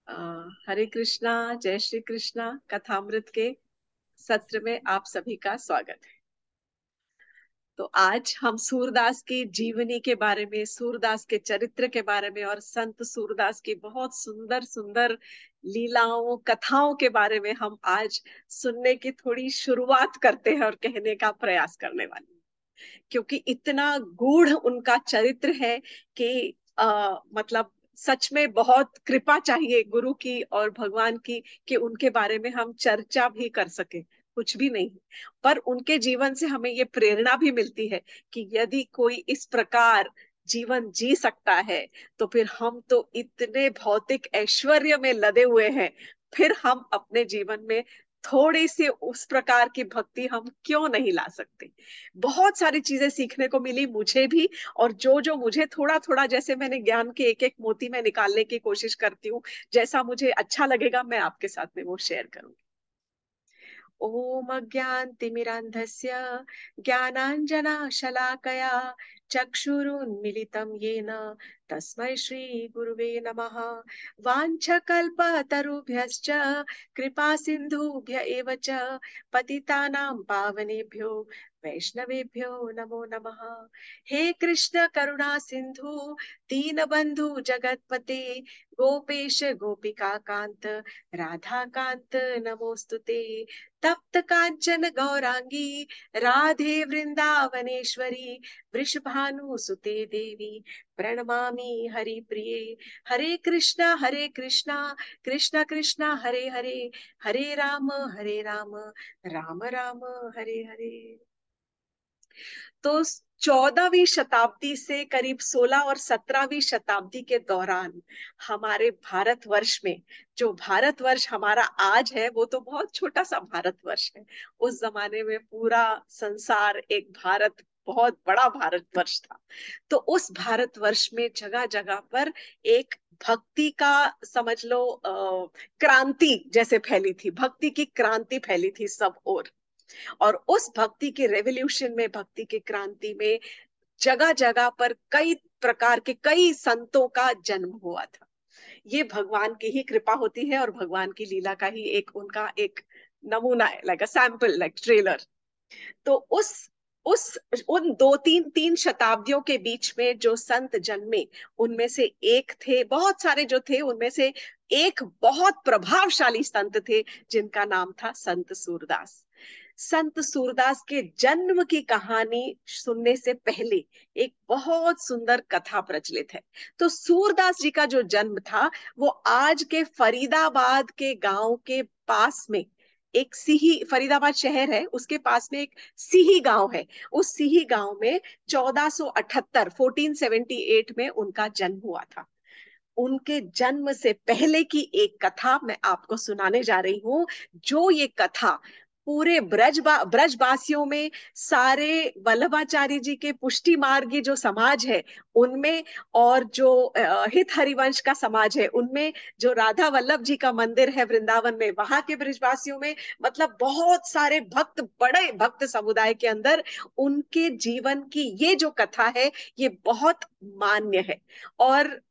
अ, हरे कृष्णा। जय श्री कृष्णा कथामृत के सत्र में आप सभी का स्वागत है। तो आज हम सूरदास की जीवनी के बारे में, सूरदास के चरित्र के बारे में और संत सूरदास की बहुत सुंदर सुंदर लीलाओं कथाओं के बारे में हम आज सुनने की थोड़ी शुरुआत करते हैं और कहने का प्रयास करने वाले हैं। क्योंकि इतना गूढ़ उनका चरित्र है कि मतलब सच में बहुत कृपा चाहिए गुरु की और भगवान की कि उनके बारे में हम चर्चा भी कर सके। कुछ भी नहीं, पर उनके जीवन से हमें ये प्रेरणा भी मिलती है कि यदि कोई इस प्रकार जीवन जी सकता है तो फिर हम तो इतने भौतिक ऐश्वर्य में लदे हुए हैं, फिर हम अपने जीवन में थोड़ी सी उस प्रकार की भक्ति हम क्यों नहीं ला सकते। बहुत सारी चीजें सीखने को मिली मुझे भी। और जो जो मुझे थोड़ा थोड़ा, जैसे मैंने ज्ञान के एक एक मोती में निकालने की कोशिश करती हूँ, जैसा मुझे अच्छा लगेगा मैं आपके साथ में वो शेयर करूंगी। ओम अज्ञानतिमिरान्धस्य ज्ञानाञ्जनशलाकया चक्षुरुन्मीलितं येन तस्मै श्रीगुरुवे नमः। वाञ्छकल्पतरुभ्यश्च कृपासिन्धुभ्य एव च पतितानां पावनेभ्यो वैष्णवेभ्यो नमो नमः। हे कृष्ण करुणा सिंधु दीनबंधु जगतपते गोपेश गोपिका कांत राधा कांत नमोस्तुते। तप्त कांचन गौरांगी राधे वृंदावनेश्वरी वृषभानुसुते देवी प्रणमामि हरिप्रिये। हरे कृष्णा कृष्ण कृष्ण हरे हरे, हरे राम राम राम हरे हरे। तो 14वीं शताब्दी से करीब 16 और 17वीं शताब्दी के दौरान हमारे भारतवर्ष में, जो भारतवर्ष हमारा आज है वो तो बहुत छोटा सा भारतवर्ष है। उस जमाने में पूरा संसार एक भारत, बहुत बड़ा भारतवर्ष था। तो उस भारतवर्ष में जगह जगह पर एक भक्ति का, समझ लो, क्रांति जैसे फैली थी, भक्ति की क्रांति फैली थी सब ओर। और उस भक्ति के रेवोल्यूशन में, भक्ति की क्रांति में जगह जगह पर कई प्रकार के कई संतों का जन्म हुआ था। ये भगवान की ही कृपा होती है और भगवान की लीला का ही एक उनका एक नमूना है, like a sample, like trailer. तो उस उन दो तीन तीन शताब्दियों के बीच में जो संत जन्मे, उनमें से एक थे, बहुत सारे जो थे उनमें से एक बहुत प्रभावशाली संत थे जिनका नाम था संत सूरदास। संत सूरदास के जन्म की कहानी सुनने से पहले एक बहुत सुंदर कथा प्रचलित है। तो सूरदास जी का जो जन्म था वो आज के फरीदाबाद के गांव के पास में, एक सिही, फरीदाबाद शहर है उसके पास में एक सिही गांव है। उस सिही गांव में 1478 1478 में उनका जन्म हुआ था। उनके जन्म से पहले की एक कथा मैं आपको सुनाने जा रही हूँ। जो ये कथा पूरे ब्रजवासियों में, सारे वल्लभाचार्य जी के पुष्टि मार्गी जो समाज है उनमें, और जो हित हरिवंश का समाज है उनमें, जो राधा वल्लभ जी का मंदिर है वृंदावन में वहां के ब्रजवासियों में, मतलब बहुत सारे भक्त, बड़े भक्त समुदाय के अंदर उनके जीवन की ये जो कथा है ये बहुत मान्य है। और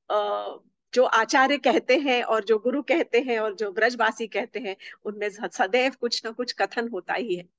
जो आचार्य कहते हैं और जो गुरु कहते हैं और जो ब्रजवासी कहते हैं, उनमें सदैव कुछ ना कुछ कथन होता ही है।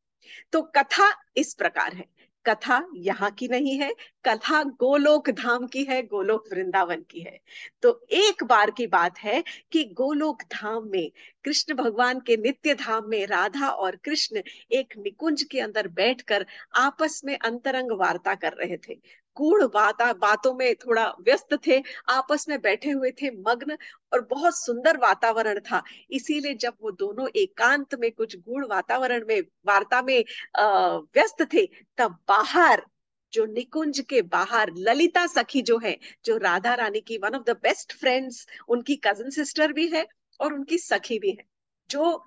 तो कथा इस प्रकार है। कथा यहाँ की नहीं है, कथा गोलोक धाम की है, गोलोक वृंदावन की है। तो एक बार की बात है कि गोलोक धाम में, कृष्ण भगवान के नित्य धाम में, राधा और कृष्ण एक निकुंज के अंदर बैठकर आपस में अंतरंग वार्ता कर रहे थे। गूढ़ बातों में थोड़ा व्यस्त थे, आपस में बैठे हुए थे मग्न, और बहुत सुंदर वातावरण था। इसीलिए जब वो दोनों एकांत में कुछ गूढ़ वातावरण में वार्ता में व्यस्त थे, तब बाहर, जो निकुंज के बाहर ललिता सखी जो है, जो राधा रानी की one of the best friends, उनकी कजन सिस्टर भी है और उनकी सखी भी है, जो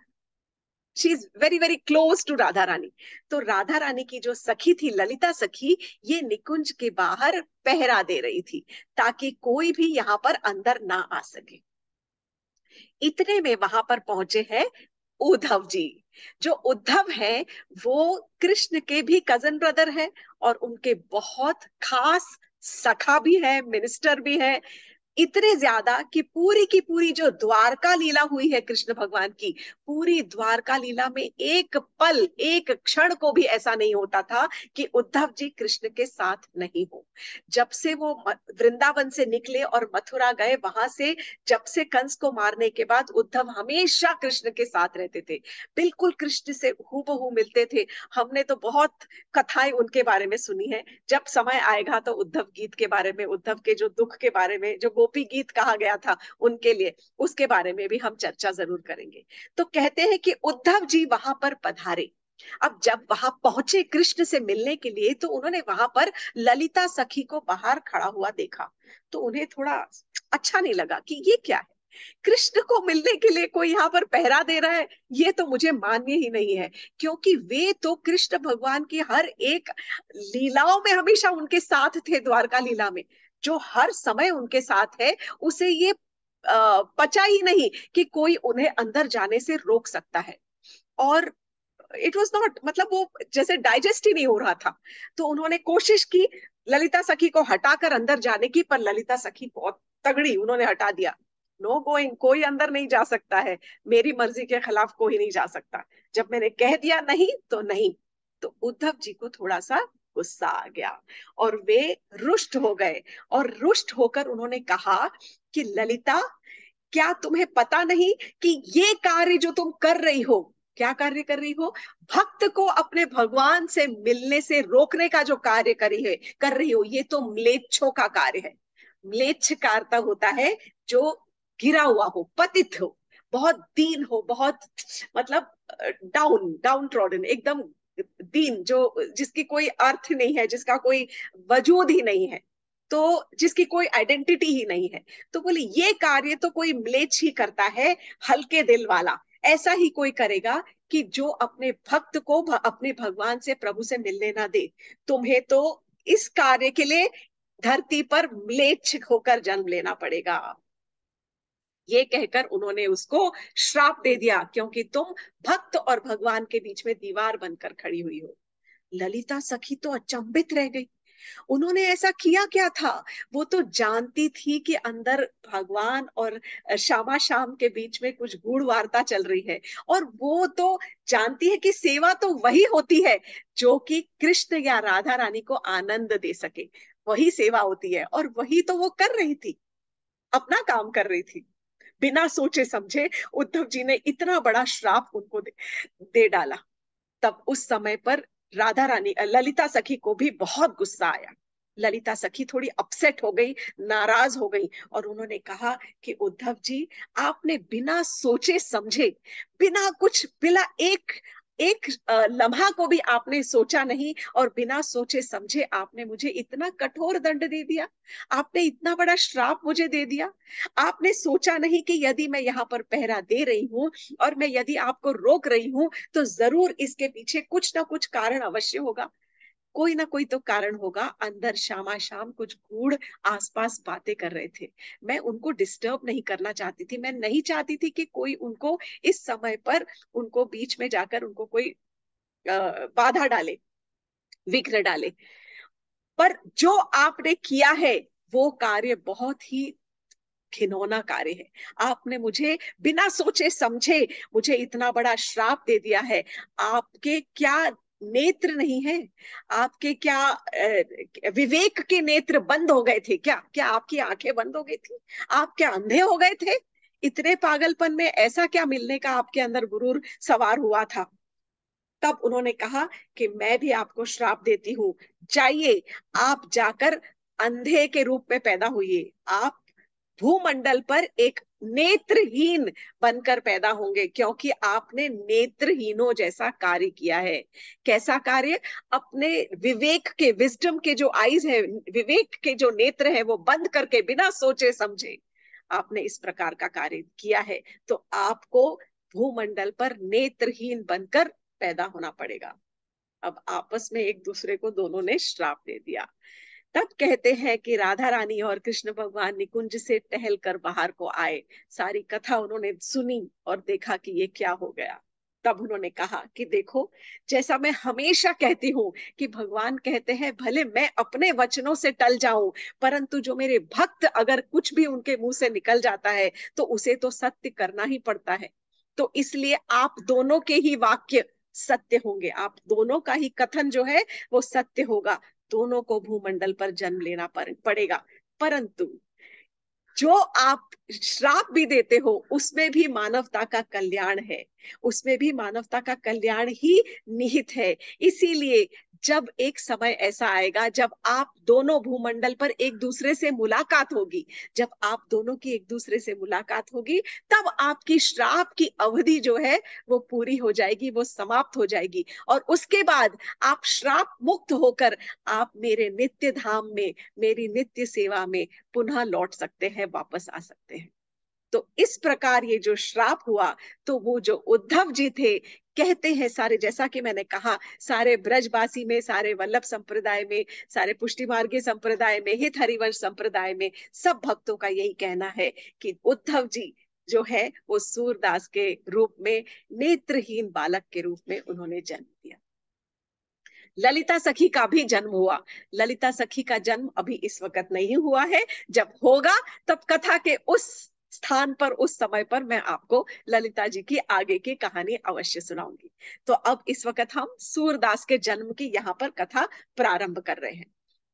she is very very close to Radha Rani. तो राधा रानी की जो सखी थी, ललिता सखी, ये निकुंज के बाहर पहरा दे रही थी ताकि कोई भी यहाँ पर अंदर ना आ सके। इतने में वहां पर पहुंचे हैं उद्धव जी। जो उद्धव है वो कृष्ण के भी कजन ब्रदर है और उनके बहुत खास सखा भी है, मिनिस्टर भी है। इतने ज्यादा कि पूरी की पूरी जो द्वारका लीला हुई है कृष्ण भगवान की, पूरी द्वारका लीला में एक पल, एक क्षण को भी ऐसा नहीं होता था कि उद्धव जी कृष्ण के साथ नहीं हो। जब से वो वृंदावन से निकले और मथुरा गए, वहां से जब से कंस को मारने के बाद उद्धव हमेशा कृष्ण के साथ रहते थे, बिल्कुल कृष्ण से हूबहू मिलते थे। हमने तो बहुत कथाएं उनके बारे में सुनी है। जब समय आएगा तो उद्धव गीत के बारे में, उद्धव के जो दुख के बारे में, जो गोपी गीत कहा गया था उनके लिए, उसके बारे में भी हम चर्चा जरूर करेंगे। तो कहते हैं कि उद्धव जी वहां पर पधारे। अब जब वहां पहुंचे कृष्ण से मिलने के लिए, तो उन्होंने वहां पर ललिता सखी को बाहर खड़ा हुआ देखा। तो उन्हें थोड़ा अच्छा नहीं लगा कि ये क्या है, कृष्ण को मिलने के लिए कोई यहाँ पर पहरा दे रहा है, ये तो मुझे मान्य ही नहीं है। क्योंकि वे तो कृष्ण भगवान की हर एक लीलाओं में हमेशा उनके साथ थे, द्वारका लीला में जो हर समय उनके साथ है, उसे ये पचा ही नहीं कि कोई उन्हें अंदर जाने से रोक सकता है। और इट वॉज नॉट, मतलब वो जैसे डाइजेस्ट ही नहीं हो रहा था। तो उन्होंने कोशिश की ललिता सखी को हटाकर अंदर जाने की, पर ललिता सखी बहुत तगड़ी, उन्होंने हटा दिया। नो गोइंग, कोई अंदर नहीं जा सकता है, मेरी मर्जी के खिलाफ कोई नहीं जा सकता, जब मैंने कह दिया नहीं तो नहीं। तो उद्धव जी को थोड़ा सा गुस्सा आ गया और वे रुष्ट हो गए। और रुष्ट होकर उन्होंने कहा कि ललिता, क्या तुम्हें पता नहीं कि ये कार्य जो तुम कर रही हो, क्या कार्य कर रही हो, भक्त को अपने भगवान से मिलने से रोकने का जो कार्य कर रही हो, ये तो म्लेच्छों का कार्य है। म्लेच्छ का अर्थ होता है जो गिरा हुआ हो, पतित हो, बहुत दीन हो, बहुत मतलब डाउन डाउन ट्रॉडन, एकदम दीन, जो जिसकी कोई अर्थ नहीं है, जिसका कोई वजूद ही नहीं है, तो जिसकी कोई आइडेंटिटी ही नहीं है। तो बोले ये कार्य तो कोई म्लेच्छ ही करता है, हल्के दिल वाला ऐसा ही कोई करेगा कि जो अपने भक्त को अपने भगवान से, प्रभु से मिलने ना दे। तुम्हें तो इस कार्य के लिए धरती पर म्लेच्छ होकर जन्म लेना पड़ेगा। ये कहकर उन्होंने उसको श्राप दे दिया, क्योंकि तुम भक्त और भगवान के बीच में दीवार बनकर खड़ी हुई हो। ललिता सखी तो अचंभित रह गई, उन्होंने ऐसा किया क्या था। वो तो जानती थी कि अंदर भगवान और श्यामा शाम के बीच में कुछ गूढ़ वार्ता चल रही है, और वो तो जानती है कि सेवा तो वही होती है जो कि कृष्ण या राधा रानी को आनंद दे सके, वही सेवा होती है, और वही तो वो कर रही थी, अपना काम कर रही थी। बिना सोचे समझे उद्धव जी ने इतना बड़ा श्राप उनको दे डाला। तब उस समय पर राधा रानी, ललिता सखी को भी बहुत गुस्सा आया। ललिता सखी थोड़ी अपसेट हो गई, नाराज हो गई, और उन्होंने कहा कि उद्धव जी, आपने बिना सोचे समझे, बिना कुछ, बिना एक एक लम्हा को भी आपने सोचा नहीं, और बिना सोचे समझे आपने मुझे इतना कठोर दंड दे दिया, आपने इतना बड़ा श्राप मुझे दे दिया। आपने सोचा नहीं कि यदि मैं यहाँ पर पहरा दे रही हूँ और मैं यदि आपको रोक रही हूँ, तो जरूर इसके पीछे कुछ ना कुछ कारण अवश्य होगा, कोई ना कोई तो कारण होगा। अंदर शामा शाम कुछ गूढ़ आसपास बातें कर रहे थे, मैं उनको डिस्टर्ब नहीं करना चाहती थी, मैं नहीं चाहती थी कि कोई उनको इस समय पर, उनको बीच में जाकर उनको कोई बाधा डाले, विघ्न डाले। पर जो आपने किया है वो कार्य बहुत ही घिनौना कार्य है। आपने मुझे बिना सोचे समझे मुझे इतना बड़ा श्राप दे दिया है। आपके क्या नेत्र नहीं है, आपके क्या विवेक के नेत्र बंद हो गए थे क्या, क्या आपकी आंखें बंद हो गई थी, आप क्या अंधे हो गए थे। इतने पागलपन में ऐसा क्या मिलने का आपके अंदर गुरूर सवार हुआ था। तब उन्होंने कहा कि मैं भी आपको श्राप देती हूँ, जाइए, आप जाकर अंधे के रूप में पैदा हुई, आप भूमंडल पर एक नेत्रहीन बनकर पैदा होंगे, क्योंकि आपने नेत्रहीनों जैसा कार्य किया है। कैसा कार्य, अपने विवेक के, विजडम के जो आईज है, विवेक के जो नेत्र है, वो बंद करके बिना सोचे समझे आपने इस प्रकार का कार्य किया है। तो आपको भूमंडल पर नेत्रहीन बनकर पैदा होना पड़ेगा। अब आपस में एक दूसरे को दोनों ने श्राप दे दिया। तब कहते हैं कि राधा रानी और कृष्ण भगवान निकुंज से टहल कर बाहर को आए, सारी कथा उन्होंने सुनी और देखा कि ये क्या हो गया। तब उन्होंने कहा कि देखो, जैसा मैं हमेशा कहती हूँ कि भगवान कहते हैं भले मैं अपने वचनों से टल जाऊं, परंतु जो मेरे भक्त अगर कुछ भी उनके मुंह से निकल जाता है तो उसे तो सत्य करना ही पड़ता है। तो इसलिए आप दोनों के ही वाक्य सत्य होंगे, आप दोनों का ही कथन जो है वो सत्य होगा। दोनों को भूमंडल पर जन्म लेना पड़ेगा, परंतु जो आप श्राप भी देते हो उसमें भी मानवता का कल्याण है, उसमें भी मानवता का कल्याण ही निहित है। इसीलिए जब एक समय ऐसा आएगा जब आप दोनों भूमंडल पर एक दूसरे से मुलाकात होगी, जब आप दोनों की एक दूसरे से मुलाकात होगी, तब आपकी श्राप की अवधि जो है वो पूरी हो जाएगी, वो समाप्त हो जाएगी। और उसके बाद आप श्राप मुक्त होकर आप मेरे नित्य धाम में, मेरी नित्य सेवा में पुनः लौट सकते हैं, वापस आ सकते हैं। तो इस प्रकार ये जो श्राप हुआ, तो वो जो उद्धव जी थे, कहते हैं सारे, जैसा कि मैंने कहा, सारे ब्रजवासी में, सारे वल्लभ संप्रदाय में, सारे पुष्टि मार्गी संप्रदाय में, हित हरिवंश संप्रदाय में, सब भक्तों का यही कहना है कि उद्धव जी जो है वो सूरदास के रूप में, नेत्रहीन बालक के रूप में उन्होंने जन्म दिया। ललिता सखी का भी जन्म हुआ। ललिता सखी का जन्म अभी इस वक्त नहीं हुआ है, जब होगा तब कथा के उस स्थान पर, उस समय पर मैं आपको ललिता जी की आगे की कहानी अवश्य सुनाऊंगी। तो अब इस वक्त हम सूरदास के जन्म की यहाँ पर कथा प्रारंभ कर रहे हैं।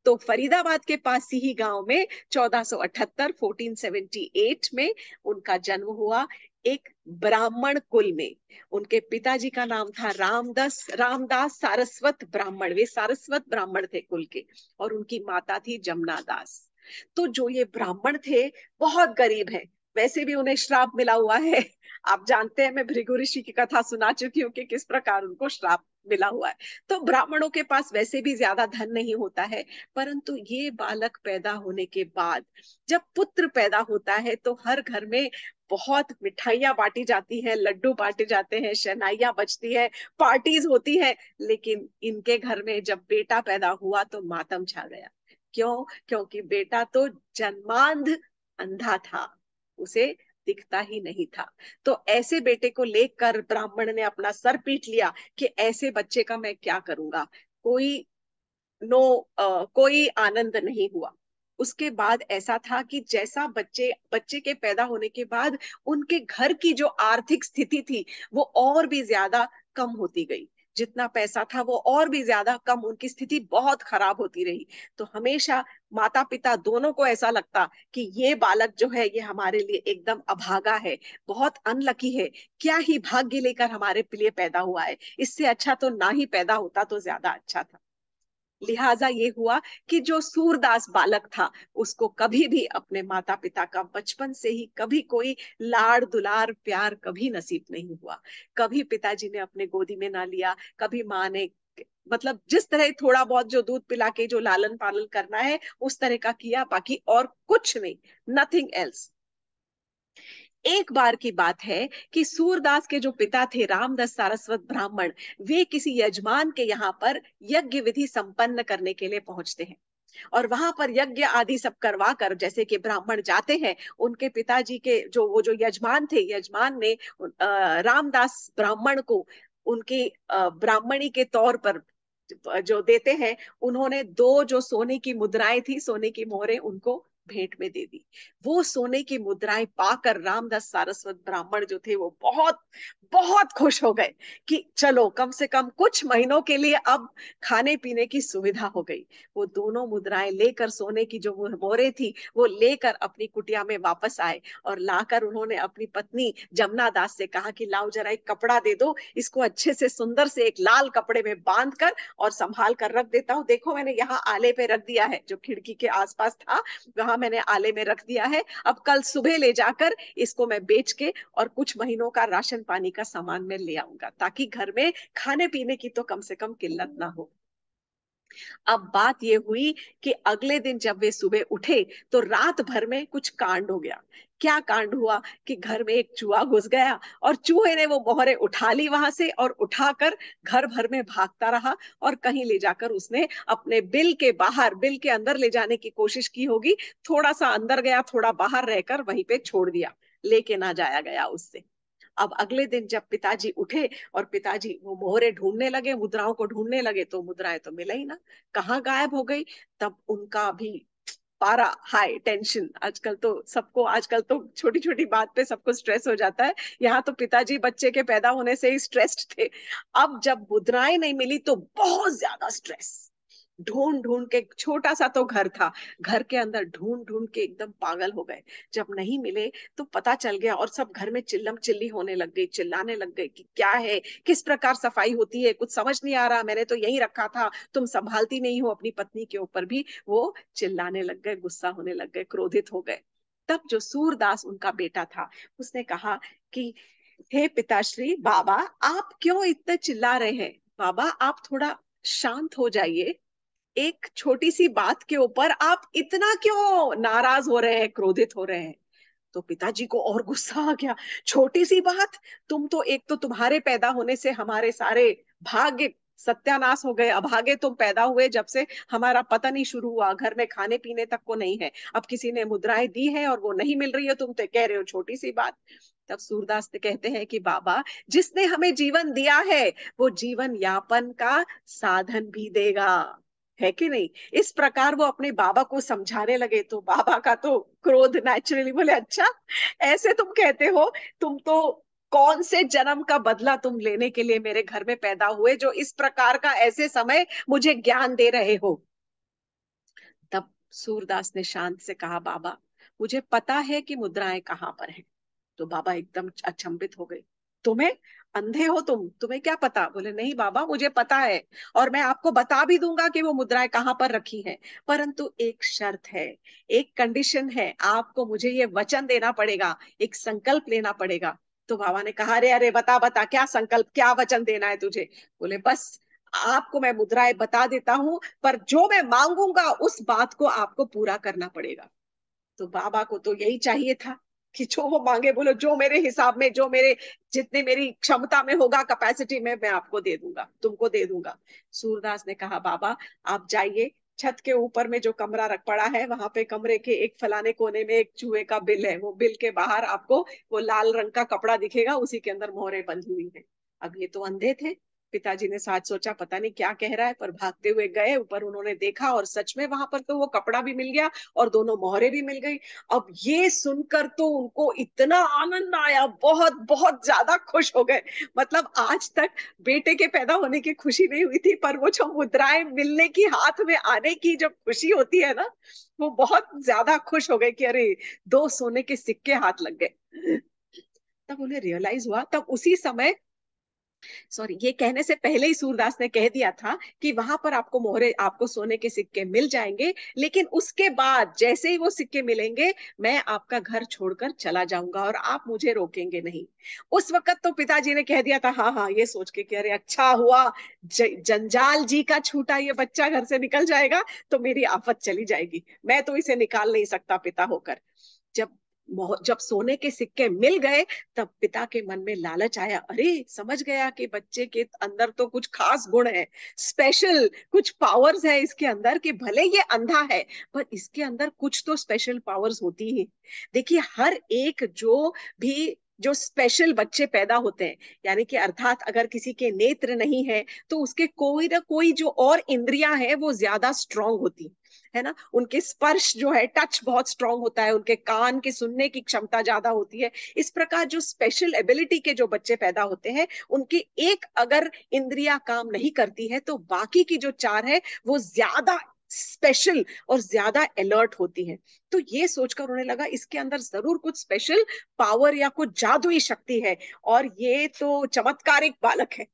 तो फरीदाबाद के पास ही गांव में 1478 1478 में उनका जन्म हुआ, एक ब्राह्मण कुल में। उनके पिताजी का नाम था रामदास सारस्वत ब्राह्मण, वे सारस्वत ब्राह्मण थे कुल के, और उनकी माता थी जमुना दास। तो जो ये ब्राह्मण थे बहुत गरीब है, वैसे भी उन्हें श्राप मिला हुआ है। आप जानते हैं, मैं भृगु ऋषि की कथा सुना चुकी हूँ कि किस प्रकार उनको श्राप मिला हुआ है। तो ब्राह्मणों के पास वैसे भी ज्यादा धन नहीं होता है, परंतु ये बालक पैदा होने के बाद, जब पुत्र पैदा होता है तो हर घर में बहुत मिठाइयाँ बांटी जाती हैं, लड्डू बांटे जाते हैं, शहनाइयाँ बजती है, पार्टीज होती है। लेकिन इनके घर में जब बेटा पैदा हुआ तो मातम छा गया। क्यों? क्योंकि बेटा तो जन्मांध अंधा था, उसे दिखता ही नहीं था। तो ऐसे बेटे को लेकर ब्राह्मण ने अपना सर पीट लिया कि ऐसे बच्चे का मैं क्या करूंगा। कोई कोई आनंद नहीं हुआ। उसके बाद ऐसा था कि जैसा बच्चे बच्चे के पैदा होने के बाद उनके घर की जो आर्थिक स्थिति थी वो और भी ज्यादा कम होती गई, जितना पैसा था वो और भी ज्यादा कम, उनकी स्थिति बहुत खराब होती रही। तो हमेशा माता पिता दोनों को ऐसा लगता कि ये बालक जो है ये हमारे लिए एकदम अभागा है, बहुत अनलकी है, क्या ही भाग्य लेकर हमारे लिए पैदा हुआ है, इससे अच्छा तो ना ही पैदा होता तो ज्यादा अच्छा था। लिहाजा ये हुआ कि जो सूरदास बालक था उसको कभी भी अपने माता पिता का बचपन से ही कभी कोई लाड़ दुलार प्यार कभी नसीब नहीं हुआ। कभी पिताजी ने अपने गोदी में ना लिया, कभी माँ ने, मतलब जिस तरह थोड़ा बहुत जो दूध पिला के जो लालन पालन करना है उस तरह का किया, बाकी और कुछ नहीं, नथिंग एल्स। एक बार की बात है कि सूरदास के जो पिता थे रामदास सारस्वत ब्राह्मण, वे किसी यजमान के यहाँ पर यज्ञ विधि संपन्न करने के लिए पहुंचते हैं। और वहां पर यज्ञ आदि सब करवा कर, जैसे कि ब्राह्मण जाते हैं, उनके पिताजी के जो वो जो यजमान थे, यजमान ने रामदास ब्राह्मण को उनकी ब्राह्मणी के तौर पर जो देते हैं, उन्होंने दो जो सोने की मुद्राएं थी, सोने की मोहरें, उनको भेंट में दे दी। वो सोने की मुद्राएं पाकर रामदास सारस्वत ब्राह्मण जो थे वो बहुत बहुत खुश हो गए कि चलो कम से कम कुछ महीनों के लिए अब खाने पीने की सुविधा हो गई। वो दोनों मुद्राएं लेकर, सोने की जो मोहरें थी वो लेकर अपनी कुटिया में वापस आए, और लाकर उन्होंने अपनी पत्नी जमुना दास से कहा कि लाओ जरा एक कपड़ा दे दो, इसको अच्छे से सुंदर से एक लाल कपड़े में बांध कर और संभाल कर रख देता हूँ। देखो मैंने यहाँ आले पे रख दिया है, जो खिड़की के आसपास था वहां मैंने आले में रख दिया है। अब कल सुबह ले जाकर इसको मैं बेच के और कुछ महीनों का राशन पानी का सामान मैं ले आऊंगा, ताकि घर में खाने पीने की तो कम से कम किल्लत ना हो। अब बात ये हुई कि अगले दिन जब वे सुबह उठे तो रात भर में कुछ कांड हो गया। क्या कांड हुआ कि घर में एक चूहा घुस गया, और चूहे ने वो मोहरे उठा ली वहां से, और उठाकर घर भर में भागता रहा, और कहीं ले जाकर उसने अपने बिल के बाहर, बिल के अंदर ले जाने की कोशिश की होगी। थोड़ा सा अंदर गया, थोड़ा बाहर रहकर वहीं पे छोड़ दिया, लेके ना जाया गया उससे। अब अगले दिन जब पिताजी उठे और पिताजी वो मोहरे ढूंढने लगे, मुद्राओं को ढूंढने लगे, तो मुद्राएं तो मिला ही ना, कहाँ गायब हो गई। तब उनका भी पारा हाई, टेंशन। आजकल तो छोटी छोटी बात पे सबको स्ट्रेस हो जाता है। यहाँ तो पिताजी बच्चे के पैदा होने से ही स्ट्रेस्ड थे। अब जब मुद्राएं नहीं मिली तो बहुत ज्यादा स्ट्रेस। ढूंढ ढूंढ के, छोटा सा तो घर था, घर के अंदर ढूंढ ढूंढ के एकदम पागल हो गए। जब नहीं मिले तो पता चल गया, और सब घर में चिल्लम चिल्ली होने लग गई, चिल्लाने लग गए कि क्या है, किस प्रकार सफाई होती है, कुछ समझ नहीं आ रहा, मैंने तो यही रखा था, तुम संभालती नहीं हो। अपनी पत्नी के ऊपर भी वो चिल्लाने लग गए, गुस्सा होने लग गए, क्रोधित हो गए। तब जो सूरदास उनका बेटा था, उसने कहा कि हे पिताश्री, बाबा आप क्यों इतने चिल्ला रहे हैं, बाबा आप थोड़ा शांत हो जाइए। एक छोटी सी बात के ऊपर आप इतना क्यों नाराज हो रहे हैं, क्रोधित हो रहे हैं। तो पिताजी को और गुस्सा आ गया। छोटी सी बात, तुम तो, एक तो तुम्हारे पैदा होने से हमारे सारे भाग्य सत्यानाश हो गए, अभागे तुम पैदा हुए जब से हमारा पतन ही शुरू हुआ, घर में खाने पीने तक को नहीं है, अब किसी ने मुद्राएं दी है और वो नहीं मिल रही है, तुम तो कह रहे हो छोटी सी बात। तब सूरदास कहते हैं कि बाबा, जिसने हमें जीवन दिया है वो जीवन यापन का साधन भी देगा, है कि नहीं। इस प्रकार वो अपने बाबा को समझाने लगे। तो बाबा का तो क्रोध नेचुरली, बोले अच्छा ऐसे तुम कहते हो, तुम तो कौन से जन्म का बदला तुम लेने के लिए मेरे घर में पैदा हुए, जो इस प्रकार का ऐसे समय मुझे ज्ञान दे रहे हो। तब सूरदास ने शांत से कहा, बाबा मुझे पता है कि मुद्राएं कहाँ पर हैं। तो बाबा एकदम अचंभित हो गए। तुम्हें, अंधे हो तुम, तुम्हें क्या पता। बोले नहीं बाबा, मुझे पता है, और मैं आपको बता भी दूंगा कि वो मुद्राएं कहाँ पर रखी हैं, परंतु एक शर्त है, एक कंडीशन है, आपको मुझे ये वचन देना पड़ेगा, एक संकल्प लेना पड़ेगा। तो बाबा ने कहा, अरे अरे बता बता, क्या संकल्प, क्या वचन देना है तुझे। बोले बस आपको मैं मुद्राएं बता देता हूँ, पर जो मैं मांगूंगा उस बात को आपको पूरा करना पड़ेगा। तो बाबा को तो यही चाहिए था कि जो वो मांगे, बोलो जो मेरे हिसाब में, जो मेरे, जितने मेरी क्षमता में होगा, कैपेसिटी में, मैं आपको दे दूंगा, तुमको दे दूंगा। सूरदास ने कहा, बाबा आप जाइए, छत के ऊपर में जो कमरा रख पड़ा है, वहां पे कमरे के एक फलाने कोने में एक चूहे का बिल है, वो बिल के बाहर आपको वो लाल रंग का कपड़ा दिखेगा, उसी के अंदर मोहरे बंधी हुई है। अब ये तो अंधे थे, पिताजी ने साथ सोचा पता नहीं क्या कह रहा है, पर भागते हुए गए ऊपर, उन्होंने देखा और सच में वहां पर तो वो कपड़ा भी मिल गया और दोनों मोहरे भी मिल गई। अब ये सुनकर तो उनको इतना आनंद आया, बहुत बहुत ज्यादा खुश हो गए। मतलब आज तक बेटे के पैदा होने की खुशी नहीं हुई थी, पर वो जो मुद्राएं मिलने की, हाथ में आने की जो खुशी होती है ना, वो बहुत ज्यादा खुश हो गए कि अरे दो सोने के सिक्के हाथ लग गए। तब उन्हें रियलाइज हुआ, तब उसी समय, सॉरी, ये कहने से पहले ही सूरदास ने कह दिया था कि वहां पर आपको मोहरे, आपको सोने के सिक्के मिल जाएंगे, लेकिन उसके बाद जैसे ही वो सिक्के मिलेंगे, मैं आपका घर छोड़कर चला जाऊंगा और आप मुझे रोकेंगे नहीं। उस वक्त तो पिताजी ने कह दिया था, हाँ हाँ, ये सोच के कि अरे अच्छा हुआ, जंजाल जी का छूटा ये बच्चा घर से निकल जाएगा तो मेरी आफत चली जाएगी, मैं तो इसे निकाल नहीं सकता पिता होकर। जब जब सोने के सिक्के मिल गए, तब पिता के मन में लालच आया, अरे समझ गया कि बच्चे के अंदर तो कुछ खास गुण है, स्पेशल कुछ पावर्स है इसके अंदर, कि भले ये अंधा है पर इसके अंदर कुछ तो स्पेशल पावर्स होती है। देखिए हर एक जो स्पेशल बच्चे पैदा होते हैं, यानी कि अर्थात अगर किसी के नेत्र नहीं है तो उसके कोई ना कोई जो और इंद्रियां हैं वो ज्यादा स्ट्रांग होती है ना, उनके स्पर्श जो है, टच बहुत स्ट्रांग होता है, उनके कान की सुनने की क्षमता ज्यादा होती है। इस प्रकार जो स्पेशल एबिलिटी के जो बच्चे पैदा होते हैं, उनकी एक अगर इंद्रिया काम नहीं करती है तो बाकी की जो चार है वो ज्यादा स्पेशल और ज्यादा अलर्ट होती है। तो ये सोचकर उन्हें लगा इसके अंदर जरूर कुछ स्पेशल पावर या कुछ जादुई शक्ति है, और ये तो चमत्कारिक बालक है।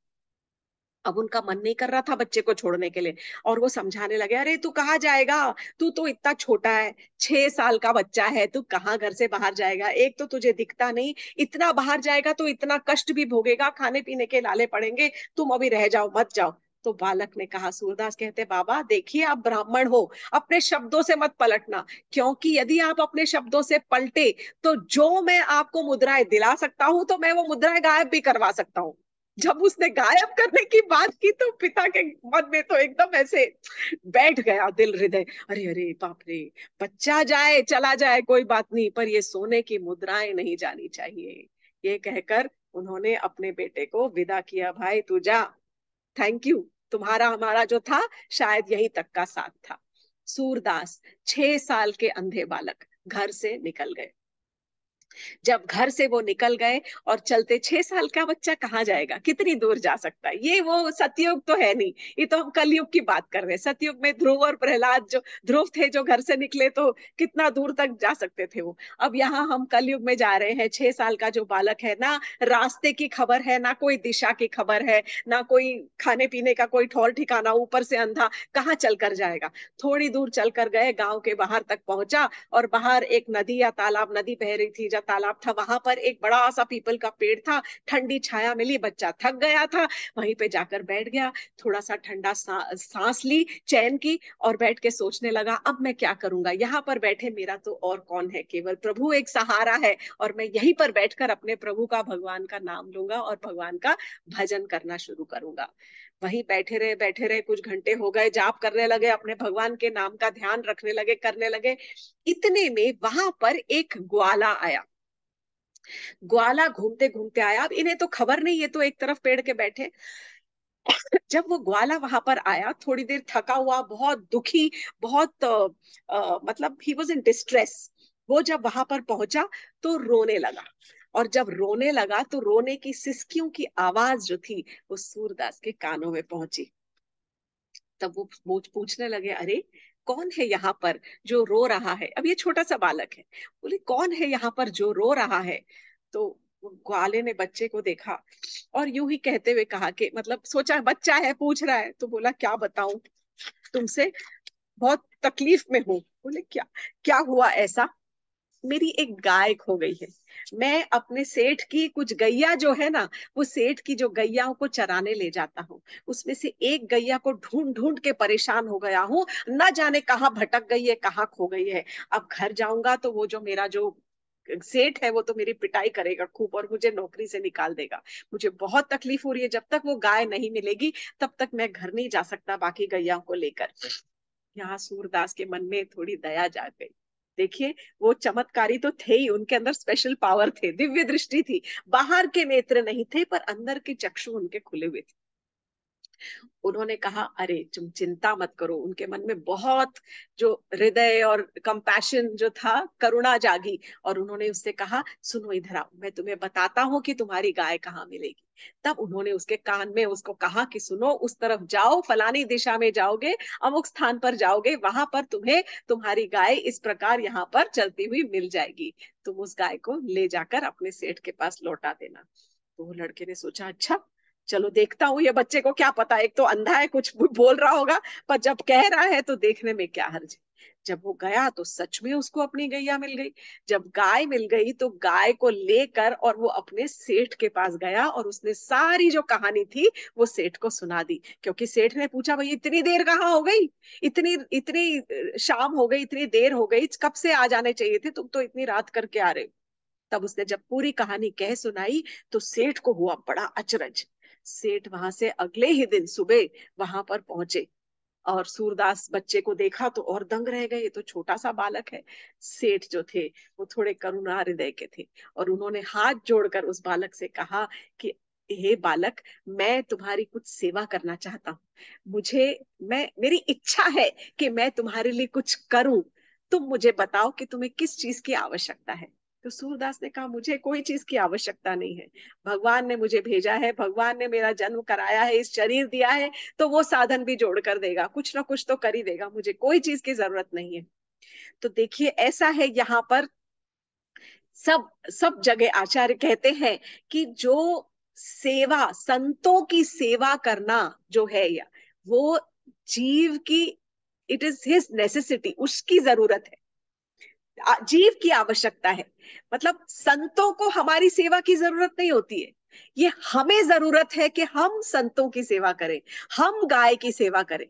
अब उनका मन नहीं कर रहा था बच्चे को छोड़ने के लिए, और वो समझाने लगे, अरे तू कहाँ जाएगा, तू तो इतना छोटा है, 6 साल का बच्चा है, तू कहाँ घर से बाहर जाएगा, एक तो तुझे दिखता नहीं, इतना बाहर जाएगा तो इतना कष्ट भी भोगेगा, खाने पीने के लाले पड़ेंगे, तुम अभी रह जाओ, मत जाओ। तो बालक ने कहा, सूरदास कहते, बाबा देखिए आप ब्राह्मण हो, अपने शब्दों से मत पलटना, क्योंकि यदि आप अपने शब्दों से पलटे तो जो मैं आपको मुद्राएं दिला सकता हूं, तो मैं वो मुद्राएं गायब भी करवा सकता हूँ। जब उसने गायब करने की बात की तो पिता के मन में तो एकदम ऐसे बैठ गया दिल, हृदय, अरे अरे बाप रे, बच्चा जाए चला जाए कोई बात नहीं, पर ये सोने की मुद्राएं नहीं जानी चाहिए। ये कहकर उन्होंने अपने बेटे को विदा किया, भाई तू जा, थैंक यू, तुम्हारा हमारा जो था शायद यही तक का साथ था। सूरदास 6 साल के अंधे बालक घर से निकल गए। जब घर से वो निकल गए, और चलते, 6 साल का बच्चा कहाँ जाएगा, कितनी दूर जा सकता है, ये वो सतयुग तो है नहीं, ये तो हम कलयुग की बात कर रहे हैं। सतयुग में ध्रुव और प्रहलाद, जो ध्रुव थे जो घर से निकले, तो कितना दूर तक जा सकते थे वो। अब यहाँ हम कलयुग में जा रहे हैं। 6 साल का जो बालक है ना, रास्ते की खबर है ना, कोई दिशा की खबर है ना, कोई खाने पीने का कोई ठौर ठिकाना, ऊपर से अंधा, कहाँ चल कर जाएगा। थोड़ी दूर चल कर गए, गांव के बाहर तक पहुंचा, और बाहर एक नदी या तालाब, नदी बह रही थी जब तालाब था, वहां पर एक बड़ा सा पीपल का पेड़ था, ठंडी छाया मिली, बच्चा थक गया था, वहीं पे जाकर बैठ गया, थोड़ा सा ठंडा सांस ली चैन की, और बैठ के सोचने लगा, अब मैं क्या करूंगा, यहाँ पर बैठे मेरा तो और कौन है, केवल प्रभु एक सहारा है, और मैं यहीं पर बैठकर अपने प्रभु का, भगवान का नाम लूंगा और भगवान का भजन करना शुरू करूंगा। वहीं बैठे रहे, कुछ घंटे हो गए, जाप करने लगे, अपने भगवान के नाम का ध्यान रखने लगे, करने लगे। इतने में वहां पर एक ग्वाला आया। ग्वाला घूमते घूमते आया, अब इन्हें तो खबर नहीं, ये तो एक तरफ पेड़ के बैठे। जब वो ग्वाला वहां पर आया, थोड़ी देर थका हुआ, बहुत दुखी, बहुत मतलब ही वॉज इन डिस्ट्रेस। वो जब वहां पर पहुंचा तो रोने लगा, और जब रोने लगा तो रोने की सिसकियों की आवाज जो थी, वो सूरदास के कानों में पहुंची। तब वो पूछने लगे, अरे कौन है यहाँ पर जो रो रहा है। अब ये छोटा सा बालक है, बोले कौन है यहाँ पर जो रो रहा है। तो ग्वाले ने बच्चे को देखा, और यूं ही कहते हुए कहा कि, मतलब सोचा बच्चा है पूछ रहा है, तो बोला क्या बताऊं तुमसे, बहुत तकलीफ में हूँ। बोले क्या, क्या हुआ ऐसा। मेरी एक गाय खो गई है। मैं अपने सेठ की कुछ गैया जो है ना, वो सेठ की जो गैयाओं को चराने ले जाता हूँ, उसमें से एक गैया को ढूंढ ढूंढ के परेशान हो गया हूँ, न जाने कहाँ भटक गई है, कहाँ खो गई है। अब घर जाऊंगा तो वो जो मेरा जो सेठ है, वो तो मेरी पिटाई करेगा खूब, और मुझे नौकरी से निकाल देगा। मुझे बहुत तकलीफ हो रही है, जब तक वो गाय नहीं मिलेगी तब तक मैं घर नहीं जा सकता बाकी गैयाओं को लेकर। यहाँ सूरदास के मन में थोड़ी दया जाग गई। देखिए, वो चमत्कारी तो थे ही, उनके अंदर स्पेशल पावर थे, दिव्य दृष्टि थी, बाहर के नेत्र नहीं थे पर अंदर के चक्षु उनके खुले हुए थे। उन्होंने कहा, अरे तुम चिंता मत करो। उनके मन में बहुत जो हृदय और कंपैशन जो था, करुणा जागी, और उन्होंने उससे कहा, सुनो इधर आओ, मैं तुम्हें बताता हूँ कि तुम्हारी गाय कहाँ मिलेगी। तब उन्होंने उसके कान में उसको कहा कि सुनो, उस तरफ जाओ, फलानी दिशा में जाओगे, अमुक स्थान पर जाओगे, वहां पर तुम्हें तुम्हारी गाय इस प्रकार यहाँ पर चलती हुई मिल जाएगी। तुम उस गाय को ले जाकर अपने सेठ के पास लौटा देना। तो वो लड़के ने सोचा, अच्छा चलो देखता हूँ, ये बच्चे को क्या पता, एक तो अंधा है, कुछ बोल रहा होगा, पर जब कह रहा है तो देखने में क्या हर्ज है। जब वो गया तो सच में उसको अपनी गैया मिल गई। जब गाय मिल गई तो गाय को लेकर और वो अपने सेठ के पास गया, और उसने सारी जो कहानी थी वो सेठ को सुना दी। क्योंकि सेठ ने पूछा, भाई इतनी देर कहाँ हो गई, इतनी इतनी शाम हो गई, इतनी देर हो गई, कब से आ जाने चाहिए थे, तुम तो इतनी रात करके आ रहे हो। तब उसने जब पूरी कहानी कह सुनाई तो सेठ को हुआ बड़ा अचरज। सेठ वहां से अगले ही दिन सुबह वहां पर पहुंचे, और सूरदास बच्चे को देखा तो और दंग रह गए, ये तो छोटा सा बालक है। सेठ जो थे वो थोड़े करुणा हृदय के थे, और उन्होंने हाथ जोड़कर उस बालक से कहा कि हे बालक, मैं तुम्हारी कुछ सेवा करना चाहता हूँ। मुझे मैं मेरी इच्छा है कि मैं तुम्हारे लिए कुछ करूं। तुम मुझे बताओ कि तुम्हें किस चीज की आवश्यकता है। तो सूरदास ने कहा, मुझे कोई चीज की आवश्यकता नहीं है। भगवान ने मुझे भेजा है, भगवान ने मेरा जन्म कराया है, इस शरीर दिया है, तो वो साधन भी जोड़ कर देगा, कुछ ना कुछ तो कर ही देगा, मुझे कोई चीज की जरूरत नहीं है। तो देखिए, ऐसा है यहाँ पर, सब सब जगह आचार्य कहते हैं कि जो सेवा, संतों की सेवा करना जो है, या वो जीव की, इट इज हिज नेसेसिटी, उसकी जरूरत है, जीव की आवश्यकता है। मतलब संतों को हमारी सेवा की जरूरत नहीं होती है, ये हमें जरूरत है कि हम संतों की सेवा करें, हम गाय की सेवा करें।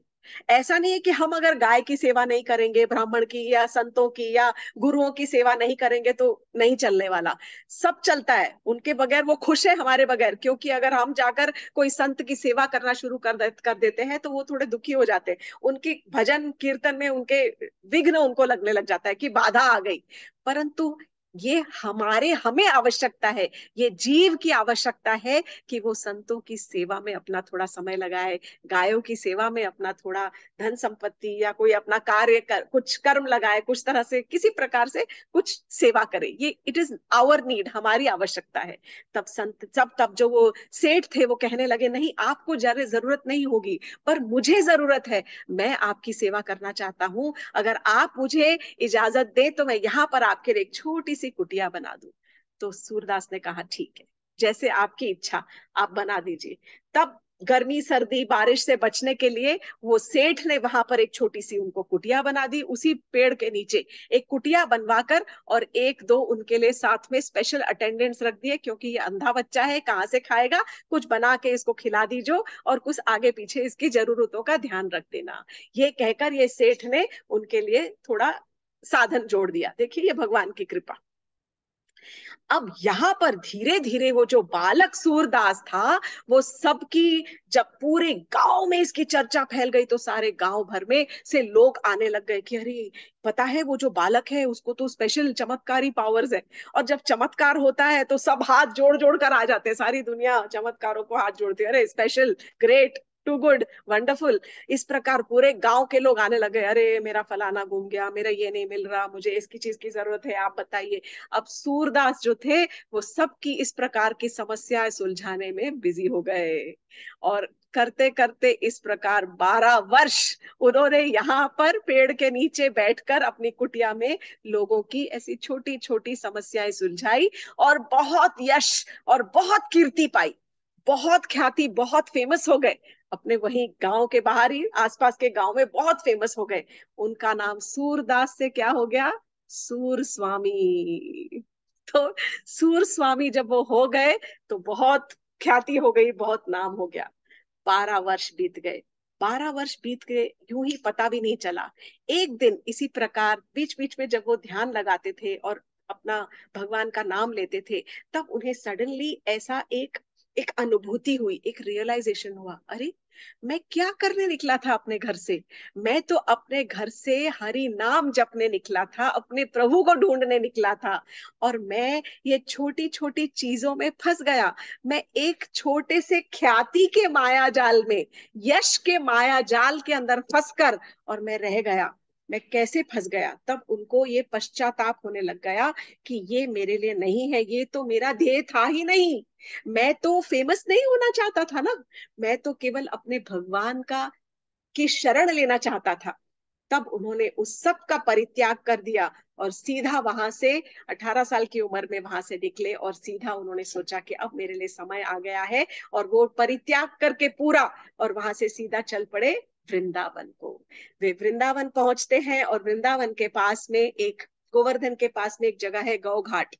ऐसा नहीं है कि हम अगर गाय की सेवा नहीं करेंगे, ब्राह्मण की या संतों की या गुरुओं की सेवा नहीं करेंगे तो नहीं चलने वाला। सब चलता है, उनके बगैर वो खुश है हमारे बगैर, क्योंकि अगर हम जाकर कोई संत की सेवा करना शुरू कर देते हैं तो वो थोड़े दुखी हो जाते हैं, उनकी भजन कीर्तन में उनके विघ्न उनको लगने लग जाता है कि बाधा आ गई। परंतु ये हमारे हमें आवश्यकता है, ये जीव की आवश्यकता है कि वो संतों की सेवा में अपना थोड़ा समय लगाए, गायों की सेवा में अपना थोड़ा धन संपत्ति या कोई अपना कार्य कुछ कर्म लगाए, कुछ तरह से किसी प्रकार से कुछ सेवा करे। ये इट इज आवर नीड, हमारी आवश्यकता है। तब संत सब तब जो वो सेठ थे वो कहने लगे, नहीं आपको जरे जरूरत नहीं होगी, पर मुझे जरूरत है, मैं आपकी सेवा करना चाहता हूँ, अगर आप मुझे इजाजत दे तो मैं यहाँ पर आपके लिए एक छोटी सी कुटिया बना दूं। तो सूरदास ने कहा ठीक है, जैसे आपकी इच्छा, आप बना दीजिए। तब गर्मी सर्दी बारिश से बचने के लिए वो सेठ ने वहां पर एक छोटी सी उनको कुटिया बना दी, उसी पेड़ के नीचे एक कुटिया बनवाकर, और एक दो उनके लिए साथ में स्पेशल अटेंडेंट्स रख दिए, क्योंकि ये अंधा बच्चा है, कहाँ से खाएगा, कुछ बना के इसको खिला दीजो और कुछ आगे पीछे इसकी जरूरतों का ध्यान रख देना। ये कहकर ये सेठ ने उनके लिए थोड़ा साधन जोड़ दिया। देखिए ये भगवान की कृपा। अब यहाँ पर धीरे धीरे वो जो बालक सूरदास था, वो सबकी, जब पूरे गांव में इसकी चर्चा फैल गई तो सारे गांव भर में से लोग आने लग गए कि अरे पता है वो जो बालक है उसको तो स्पेशल चमत्कारी पावर्स है। और जब चमत्कार होता है तो सब हाथ जोड़ जोड़ कर आ जाते हैं, सारी दुनिया चमत्कारों को हाथ जोड़ती है, अरे special, great, too good, wonderful. इस प्रकार पूरे गांव के लोग आने लगे, अरे मेरा फलाना गुम गया, मेरा ये नहीं मिल रहा, मुझे इसकी चीज की जरूरत है, आप बताइए। अब सूरदास जो थे वो सबकी इस प्रकार की समस्याएं सुलझाने में बिजी हो गए, और करते करते इस प्रकार 12 वर्ष उन्होंने यहाँ पर पेड़ के नीचे बैठकर अपनी कुटिया में लोगों की ऐसी छोटी छोटी समस्याएं सुलझाई, और बहुत यश और बहुत कीर्ति पाई, बहुत ख्याति, बहुत फेमस हो गए। अपने वही गांव के बाहर ही आसपास के गांव में बहुत फेमस हो गए। उनका नाम सूरदास से क्या हो गया, सूर स्वामी। तो सूर स्वामी जब वो हो गए तो बहुत ख्याति हो गई, बहुत नाम हो गया। 12 वर्ष बीत गए, 12 वर्ष बीत गए, यूं ही पता भी नहीं चला। एक दिन इसी प्रकार बीच बीच में जब वो ध्यान लगाते थे और अपना भगवान का नाम लेते थे, तब उन्हें सडनली ऐसा एक एक अनुभूति हुई, एक रियलाइजेशन हुआ, अरे मैं क्या करने निकला था अपने घर से, मैं तो अपने घर से हरि नाम जपने निकला था, अपने प्रभु को ढूंढने निकला था, और मैं ये छोटी छोटी चीजों में फंस गया। मैं एक छोटे से ख्याति के माया जाल में, यश के माया जाल के अंदर फंसकर, और मैं रह गया। मैं कैसे फंस गया, तब उनको ये पश्चाताप होने लग गया कि ये मेरे लिए नहीं है, ये तो मेरा ध्येय था ही नहीं। मैं तो फेमस नहीं होना चाहता था ना, मैं तो केवल अपने भगवान का की शरण लेना चाहता था। तब उन्होंने उस सब का परित्याग कर दिया और सीधा वहां से 18 साल की उम्र में वहां से निकले, और सीधा उन्होंने सोचा कि अब मेरे लिए समय आ गया है, और वो परित्याग करके पूरा, और वहां से सीधा चल पड़े वृंदावन को। वे वृंदावन पहुंचते हैं, और वृंदावन के पास में एक, गोवर्धन के पास में एक जगह है गौ घाट।